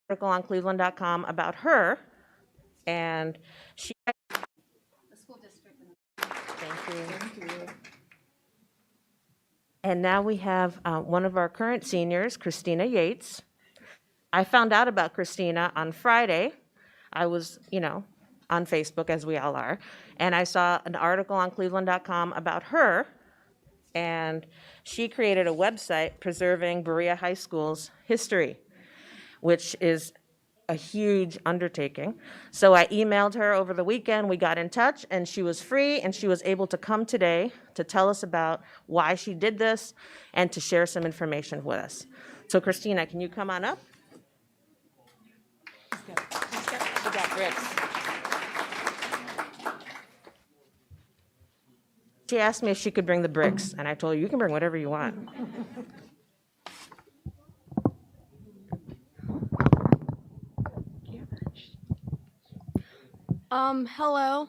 article on cleveland.com about her, and she. The school district. Thank you. And now we have one of our current seniors, Christina Yates. I found out about Christina on Friday. I was, on Facebook, as we all are, and I saw an article on cleveland.com about her, and she created a website preserving Berea High School's history, which is a huge undertaking. So I emailed her over the weekend, we got in touch, and she was free, and she was able to come today to tell us about why she did this and to share some information with us. So Christina, can you come on up? We got bricks. She asked me if she could bring the bricks, and I told her, you can bring whatever you want. Hello.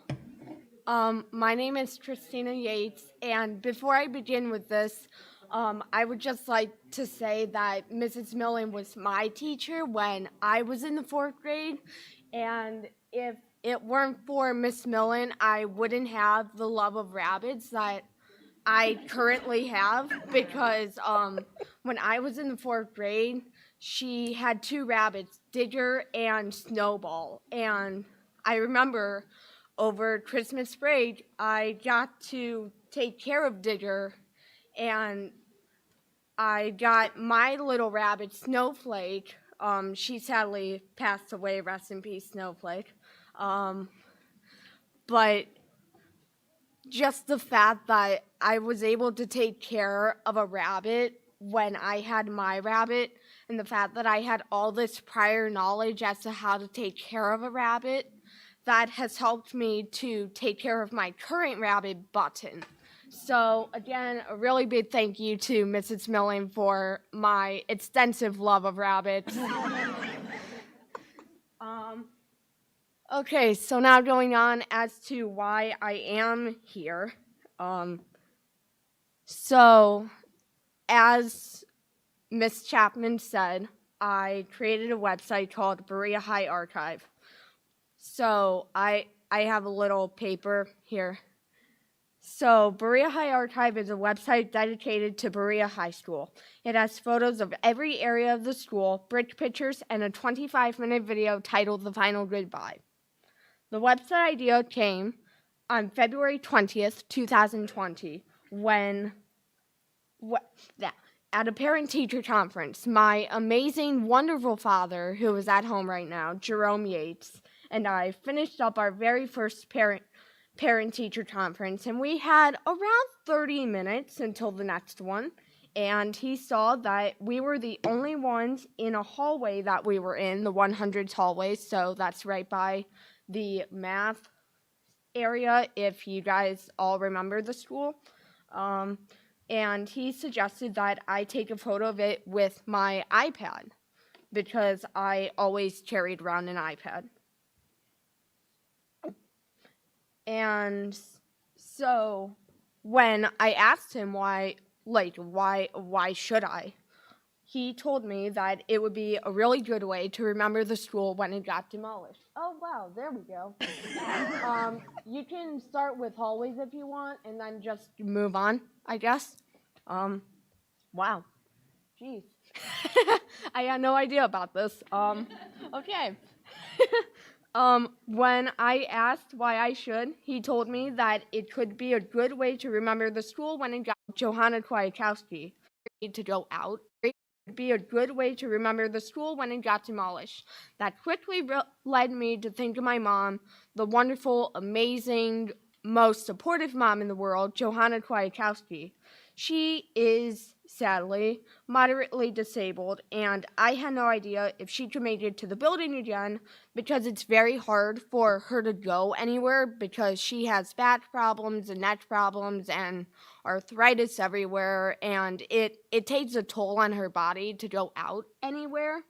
My name is Christina Yates, and before I begin with this, I would just like to say that Mrs. Millen was my teacher when I was in the 4th grade, and if it weren't for Miss Millen, I wouldn't have the love of rabbits that I currently have, because when I was in the 4th grade, she had 2 rabbits, Digger and Snowball, and I remember over Christmas break, I got to take care of Digger, and I got my little rabbit, Snowflake. She sadly passed away, rest in peace, Snowflake. But just the fact that I was able to take care of a rabbit when I had my rabbit, and the fact that I had all this prior knowledge as to how to take care of a rabbit, that has helped me to take care of my current rabbit, Button. So again, a really big thank you to Mrs. Millen for my extensive love of rabbits. Okay, so now going on as to why I am here. So as Ms. Chapman said, I created a website called Berea High Archive. So I have a little paper here. So Berea High Archive is a website dedicated to Berea High School. It has photos of every area of the school, brick pictures, and a 25-minute video titled The Final Goodbye. The website idea came on February 20th, 2020, when at a parent-teacher conference, my amazing, wonderful father, who is at home right now, Jerome Yates, and I finished up our very first parent-teacher conference, and we had around 30 minutes until the next one, and he saw that we were the only ones in a hallway that we were in, the 100s hallway, so that's right by the math area, if you guys all remember the school. And he suggested that I take a photo of it with my iPad, because I always carried around an iPad. And so when I asked him why should I, he told me that it would be a really good way to remember the school when it got demolished. Oh, wow, there we go. You can start with hallways if you want, and then just move on, I guess. Wow. Jeez. I had no idea about this. Okay. When I asked why I should, he told me that it could be a good way to remember the school when it got Johanna Kwiatkowski to go out. It would be a good way to remember the school when it got demolished. That quickly led me to think of my mom, the wonderful, amazing, most supportive mom in the world, Johanna Kwiatkowski. She is, sadly, moderately disabled, and I had no idea if she could make it to the building again, because it's very hard for her to go anywhere, because she has back problems and neck problems and arthritis everywhere, and it takes a toll on her body to go out anywhere.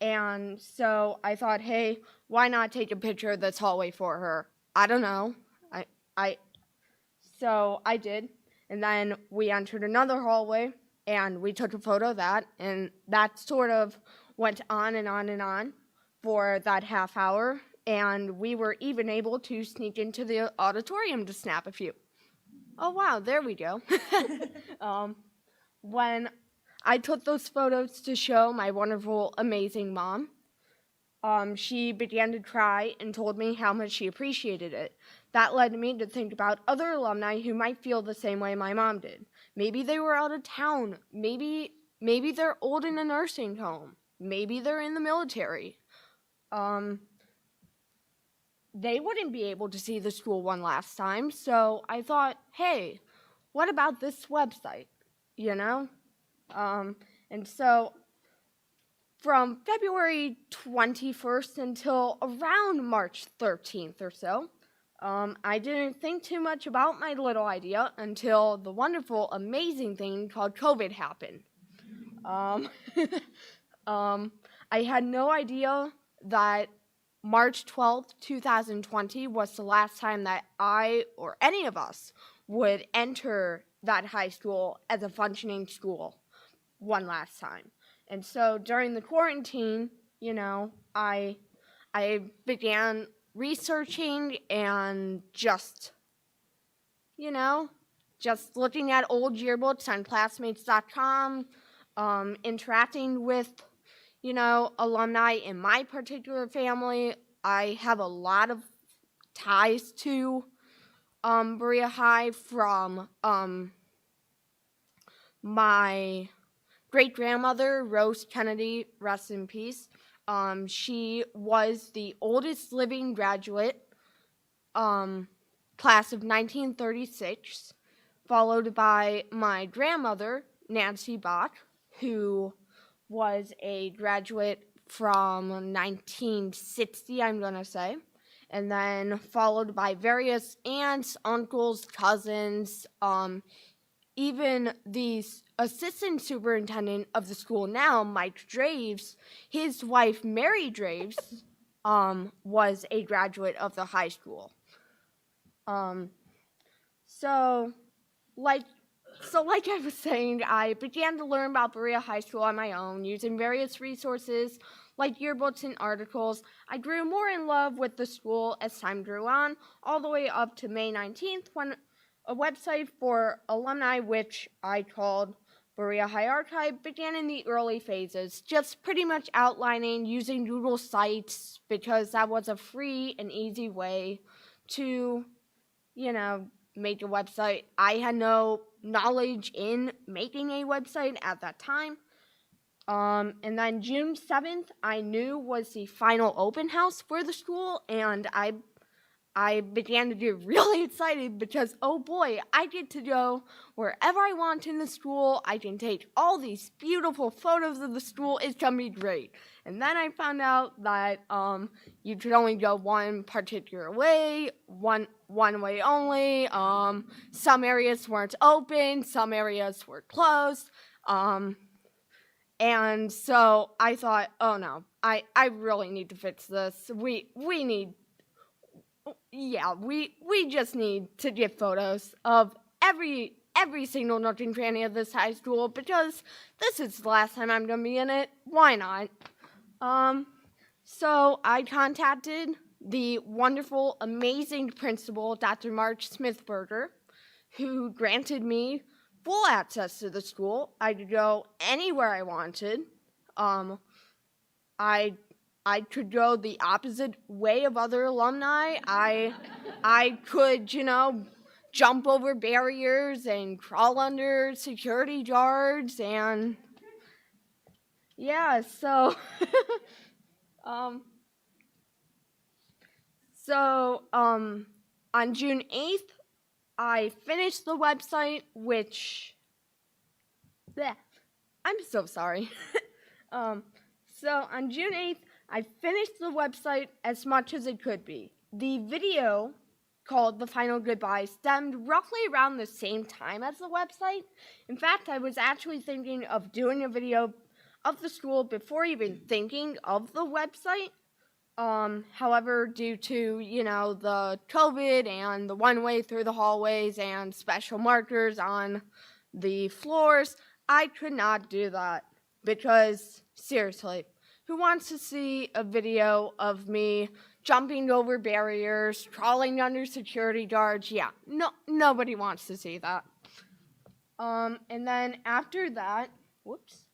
And so I thought, hey, why not take a picture of this hallway for her? I don't know. So I did. And then we entered another hallway, and we took a photo of that, and that's sort of went on and on and on for that half hour, and we were even able to sneak into the auditorium to snap a few. Oh wow, there we go. When I took those photos to show my wonderful, amazing mom, she began to cry and told me how much she appreciated it. That led me to think about other alumni who might feel the same way my mom did. Maybe they were out of town. Maybe they're old in a nursing home. Maybe they're in the military. They wouldn't be able to see the school one last time, so I thought, hey, what about this website, you know? And so from February 21st until around March 13th or so, I didn't think too much about my little idea until the wonderful, amazing thing called COVID happened. I had no idea that March 12th, 2020 was the last time that I or any of us would enter that high school as a functioning school one last time. And so during the quarantine, you know, I began researching and just looking at old yearbooks on classmates.com, interacting with, alumni in my particular family. I have a lot of ties to Berea High from my great-grandmother, Rose Kennedy, rest in peace. She was the oldest living graduate, class of 1936, followed by my grandmother, Nancy Bach, who was a graduate from 1960, I'm going to say, and then followed by various aunts, uncles, cousins, even the assistant superintendent of the school now, Mike Draves, his wife, Mary Draves, was a graduate of the high school. So like I was saying, I began to learn about Berea High School on my own, using various resources like yearbooks and articles. I grew more in love with the school as time grew on, all the way up to May 19th, when a website for alumni, which I called Berea High Archive, began in the early phases, just pretty much outlining using Google Sites, because that was a free and easy way to, make a website. I had no knowledge in making a website at that time. And then June 7th, I knew was the final open house for the school, and I began to get really excited because, oh boy, I get to go wherever I want in the school. I can take all these beautiful photos of the school. It's going to be great. And then I found out that you could only go one particular way, one way only. Some areas weren't open, some areas were closed. And so I thought, oh no, I really need to fix this. We just need to get photos of every single nook and cranny of this high school, because this is the last time I'm going to be in it. Why not? So I contacted the wonderful, amazing principal, Dr. Marge Smithberger, who granted me full access to the school. I could go anywhere I wanted. I could go the opposite way of other alumni. I could, jump over barriers and crawl under security guards, and yeah, so on June 8th, I finished the website, I'm so sorry. So on June 8th, I finished the website as much as it could be. The video called The Final Goodbye stemmed roughly around the same time as the website. In fact, I was actually thinking of doing a video of the school before even thinking of the website. However, due to, the COVID and the one-way through the hallways and special markers on the floors, I could not do that because, seriously, Who wants to see a video of me jumping over barriers, crawling under security guards? Yeah, no, nobody wants to see that. And then after that, whoops,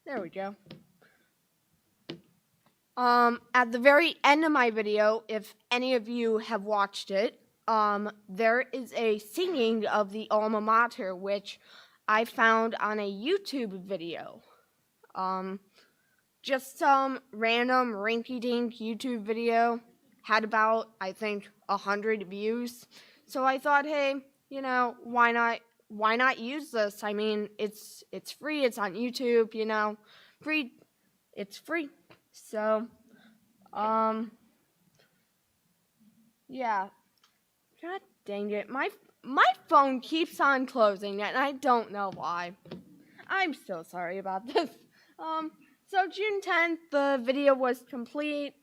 there we go. At the very end of my video, if any of you have watched it, there is a singing of the alma mater, which I found on a YouTube video. Just some random rinky-dink YouTube video, had about, I think, 100 views. So I thought, hey, you know, why not use this? I mean, it's free, it's on YouTube, you know, it's free. So, yeah. God dang it, my phone keeps on closing, and I don't know why. I'm so sorry about this. So June 10th, the video was complete.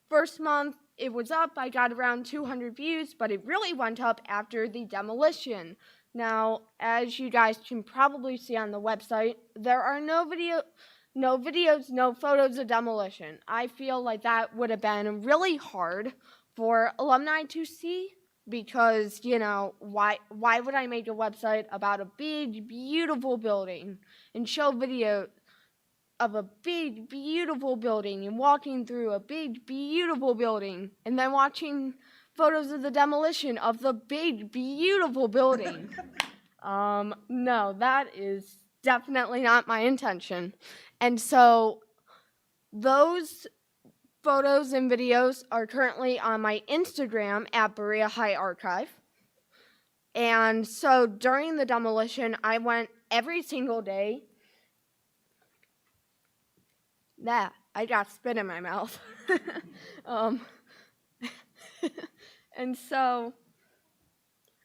First month, it was up. I got around 200 views, but it really went up after the demolition. Now, as you guys can probably see on the website, there are no videos, no photos of demolition. I feel like that would have been really hard for alumni to see because, you know, why would I make a website about a big, beautiful building and show video of a big, beautiful building and walking through a big, beautiful building and then watching photos of the demolition of the big, beautiful building? No, that is definitely not my intention. And so those photos and videos are currently on my Instagram at Berea High Archive. And so during the demolition, I went every single day. I got spit in my mouth. And so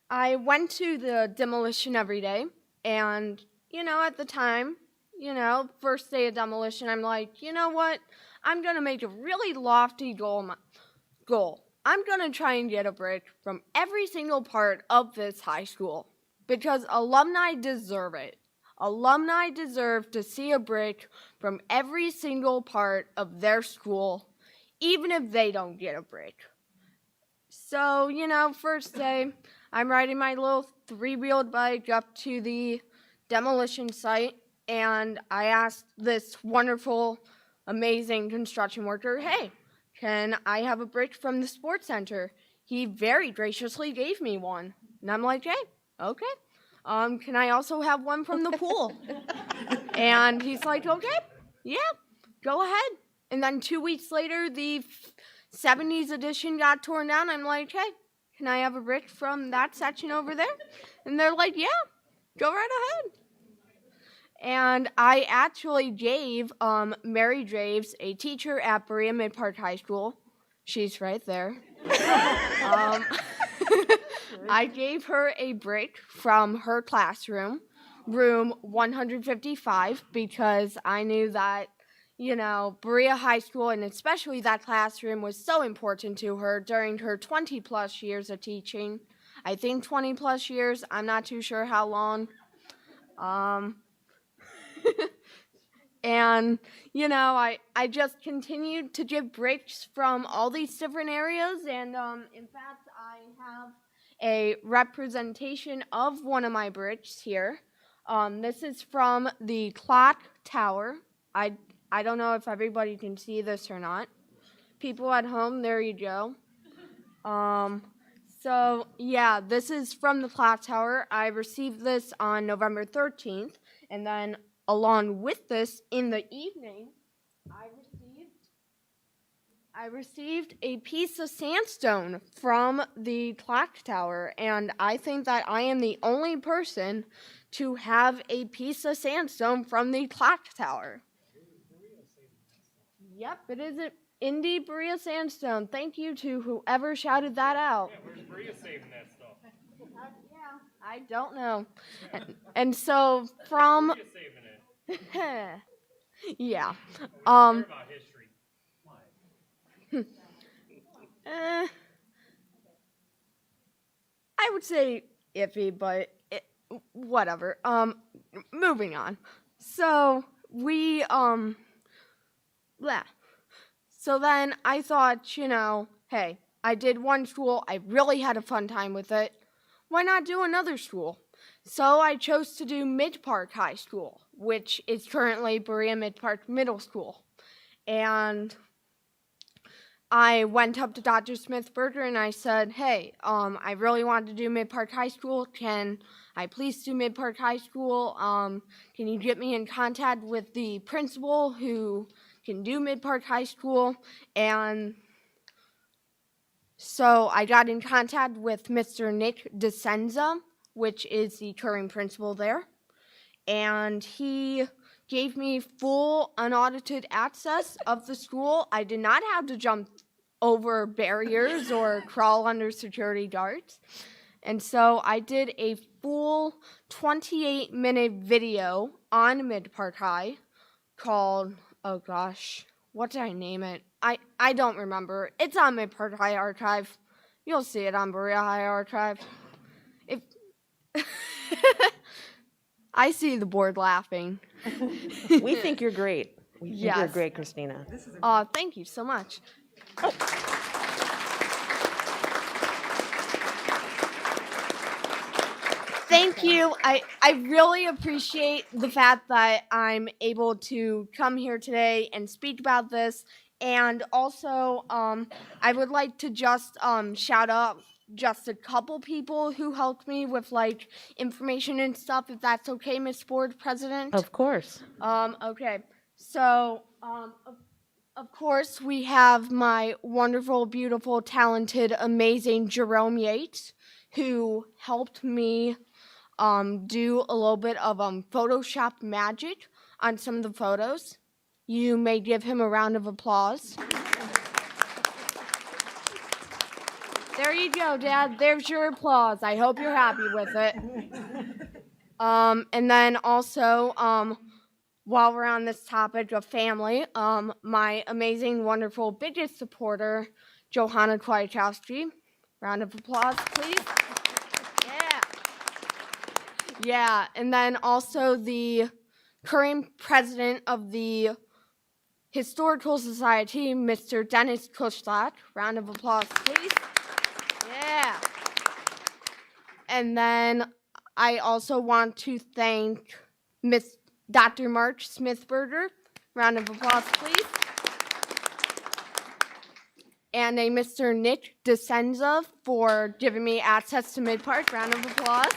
I went to the demolition every day. And, you know, at the time, you know, first day of demolition, I'm like, you know what? I'm going to make a really lofty goal. I'm going to try and get a brick from every single part of this high school because alumni deserve it. Alumni deserve to see a brick from every single part of their school, even if they don't get a brick. So, you know, first day, I'm riding my little 3-wheeled bike up to the demolition site, and I asked this wonderful, amazing construction worker, hey, can I have a brick from the sports center? He very graciously gave me one. And I'm like, hey, okay. Can I also have one from the pool? And he's like, okay, yeah, go ahead. And then 2 weeks later, the 70s edition got torn down. I'm like, hey, can I have a brick from that section over there? And they're like, yeah, go right ahead. And I actually gave Mary Draves, a teacher at Berea Mid Park High School. She's right there. I gave her a brick from her classroom, room 155, because I knew that, you know, Berea High School, and especially that classroom, was so important to her during her 20-plus years of teaching. I think 20-plus years. I'm not too sure how long. And, you know, I just continued to give bricks from all these different areas. And, in fact, I have a representation of one of my bricks here. This is from the clock tower. I don't know if everybody can see this or not. People at home, there you go. So, yeah, this is from the clock tower. I received this on November 13th. And then along with this, in the evening, I received a piece of sandstone from the clock tower, and I think that I am the only person to have a piece of sandstone from the clock tower. Yep, it is indeed Berea sandstone. Thank you to whoever shouted that out. Yeah, where's Berea saving that stuff? Yeah, I don't know. And so from Berea saving it. yeah. Care about history. I would say iffy, but whatever. Moving on. So we blah. So then I thought, hey, I did one school. I really had a fun time with it. Why not do another school? So I chose to do Mid Park High School, which is currently Berea Mid Park Middle School. And I went up to Dr. Smithberger and I said, hey, I really want to do Mid Park High School. Can I please do Mid Park High School? Can you get me in contact with the principal who can do Mid Park High School? And so I got in contact with Mr. Nick DeSenza, which is the current principal there. And he gave me full unaudited access of the school. I did not have to jump over barriers or crawl under security guards. And so I did a full 28-minute video on Mid Park High called, oh gosh, what did I name it? I don't remember. It's on Mid Park High Archive. You'll see it on Berea High Archive. If I see the board laughing. We think you're great. We think you're Yes. great, Christina. Thank you so much. Thank you. I really appreciate the fact that I'm able to come here today and speak about this. And also, I would like to just shout out just a couple people who helped me with like information and stuff, if that's okay, Miss Board President. Of course. Okay. So, of course, we have my wonderful, beautiful, talented, amazing Jerome Yates, who helped me do a little bit of Photoshop magic on some of the photos. You may give him a round of applause. There you go, Dad. There's your applause. I hope you're happy with it. And then also, while we're on this topic of family, my amazing, wonderful, biggest supporter, Johanna Kwiatkowski. Round of applause, please. Yeah. Yeah, and then also the current president of the Historical Society, Mr. Dennis Kushlat. Round of applause, please. Yeah. And then I also want to thank Miss Dr. March Smithberger. Round of applause, please. And a Mr. Nick DeSenza for giving me access to Mid Park. Round of applause.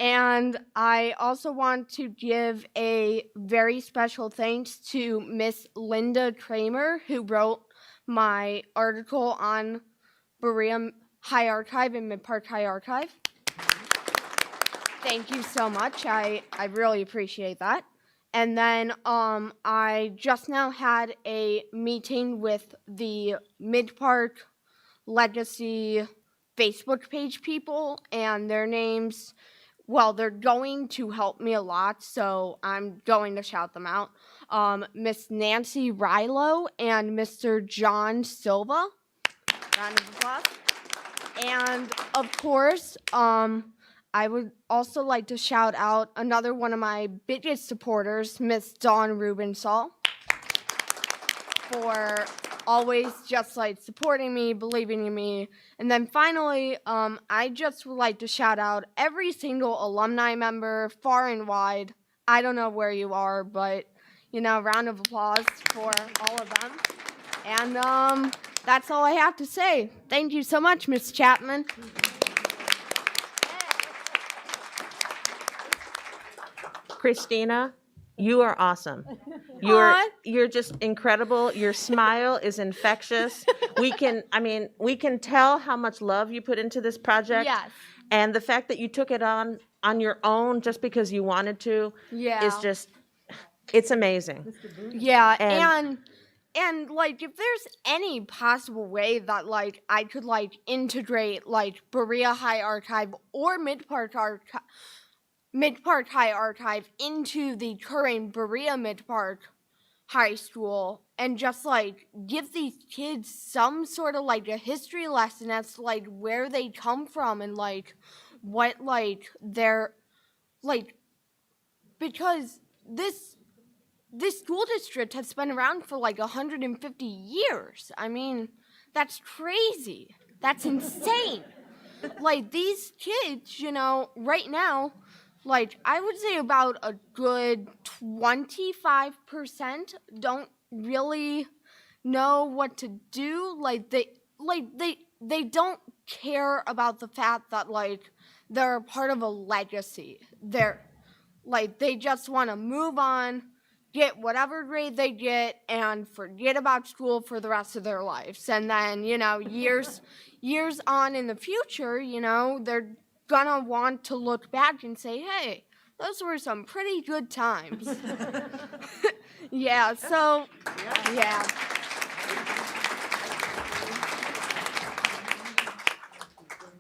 And I also want to give a very special thanks to Miss Linda Kramer, who wrote my article on Berea High Archive and Mid Park High Archive. Thank you so much. I really appreciate that. And then I just now had a meeting with the Mid Park Legacy Facebook page people, and their names, well, they're going to help me a lot, so I'm going to shout them out. Miss Nancy Rilo and Mr. John Silva. Round of applause. And of course, I would also like to shout out another one of my biggest supporters, Miss Dawn Rubensall, for always just like supporting me, believing in me. And then finally, I just would like to shout out every single alumni member, far and wide. I don't know where you are, but, round of applause for all of them. And that's all I have to say. Thank you so much, Miss Chapman. Christina, you are awesome. You're just incredible. Your smile is infectious. We can tell how much love you put into this project. Yes. And the fact that you took it on your own just because you wanted to is just, it's amazing. Yeah, and like if there's any possible way that like I could like integrate like Berea High Archive or Mid Park High Archive into the current Berea Mid Park High School and just like give these kids some sort of like a history lesson as to like where they come from and like what like they're like, because this this school district has been around for like 150 years. I mean, that's crazy. That's insane. Like, these kids, right now, like, I would say about a good 25% don't really know what to do. They don't care about the fact that, like, they're part of a legacy. They just want to move on, get whatever grade they get, and forget about school for the rest of their lives. And then, years on in the future, they're gonna want to look back and say, hey, those were some pretty good times. Yeah, so, yeah.